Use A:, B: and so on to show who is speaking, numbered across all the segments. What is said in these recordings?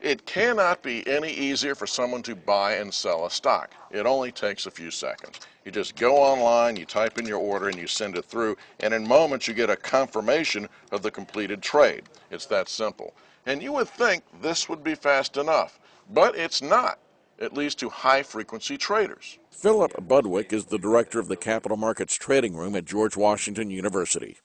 A: It cannot be any easier for someone to buy and sell a stock. It only takes a few seconds. You just go online, you type in your order, and you send it through, and in moments you get a confirmation of the completed trade. It's that simple. And you would think this would be fast enough, but it's not, at least to high-frequency traders. Philip Budwick is the director of the Capital Markets Trading Room at George Washington University.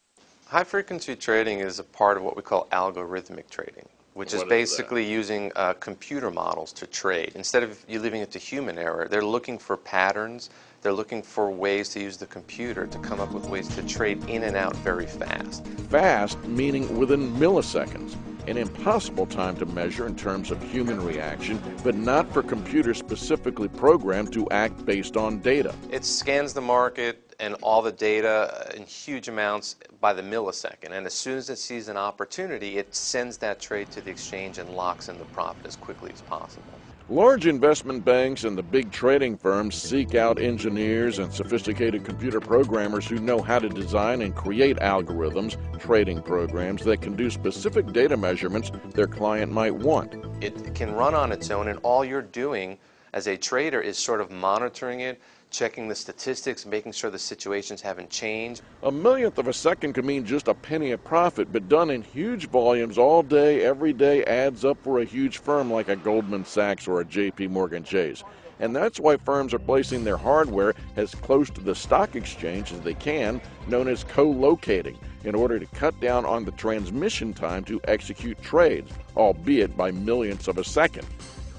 B: High-frequency trading is a part of what we call algorithmic trading, which is basically using computer models to trade. Instead of you leaving it to human error, they're looking for patterns. They're looking for ways to use the computer to come up with ways to trade in and out very fast.
A: Fast meaning within milliseconds. An impossible time to measure in terms of human reaction, but not for computers specifically programmed to act based on data.
B: It scans the market and all the data in huge amounts by the millisecond, and as soon as it sees an opportunity, it sends that trade to the exchange and locks in the profit as quickly as possible.
A: Large investment banks and the big trading firms seek out engineers and sophisticated computer programmers who know how to design and create algorithms, trading programs that can do specific data measurements their client might want.
B: It can run on its own, and all you're doing as a trader is sort of monitoring it, checking the statistics, making sure the situations haven't changed.
A: A millionth of a second can mean just a penny of profit, but done in huge volumes all day, every day adds up for a huge firm like a Goldman Sachs or a JP Morgan Chase. And that's why firms are placing their hardware as close to the stock exchange as they can, known as co-locating, in order to cut down on the transmission time to execute trades, albeit by millionths of a second.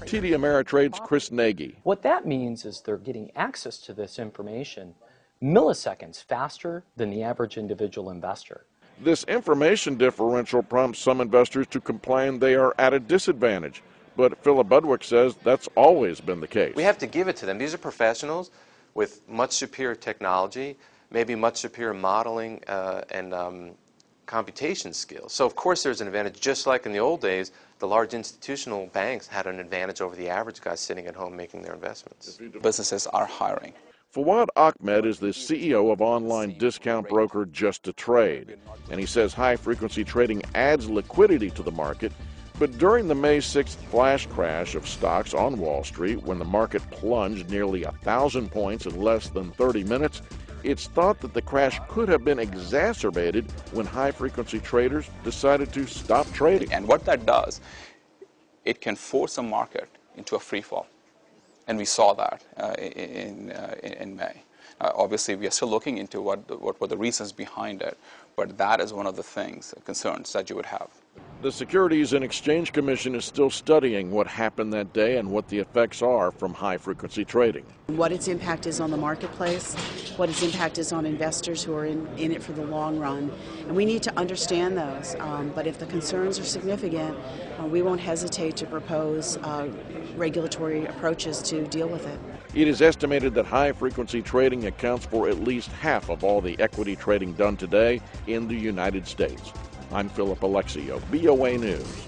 A: TD Ameritrade's Chris Nagy.
C: What that means is they're getting access to this information milliseconds faster than the average individual investor.
A: This information differential prompts some investors to complain they are at a disadvantage. But Philip Budwick says that's always been the case.
B: We have to give it to them. These are professionals with much superior technology, maybe much superior modeling and computation skills. So of course there's an advantage. Just like in the old days, the large institutional banks had an advantage over the average guy sitting at home making their investments.
D: Businesses are hiring.
A: Fawad Ahmed is the CEO of online discount broker Just to Trade, and he says high-frequency trading adds liquidity to the market. But during the May 6th flash crash of stocks on Wall Street, when the market plunged nearly 1,000 points in less than 30 minutes, it's thought that the crash could have been exacerbated when high-frequency traders decided to stop trading.
D: And what that does, it can force a market into a free fall. And we saw that in May. Obviously, we are still looking into what were the reasons behind it, but that is one of the things, concerns that you would have.
A: The Securities and Exchange Commission is still studying what happened that day and what the effects are from high-frequency trading.
E: What its impact is on the marketplace, what its impact is on investors who are in it for the long run. And we need to understand those. But if the concerns are significant, we won't hesitate to propose regulatory approaches to deal with it.
A: It is estimated that high-frequency trading accounts for at least half of all the equity trading done today in the United States. I'm Philip Alexio, VOA News.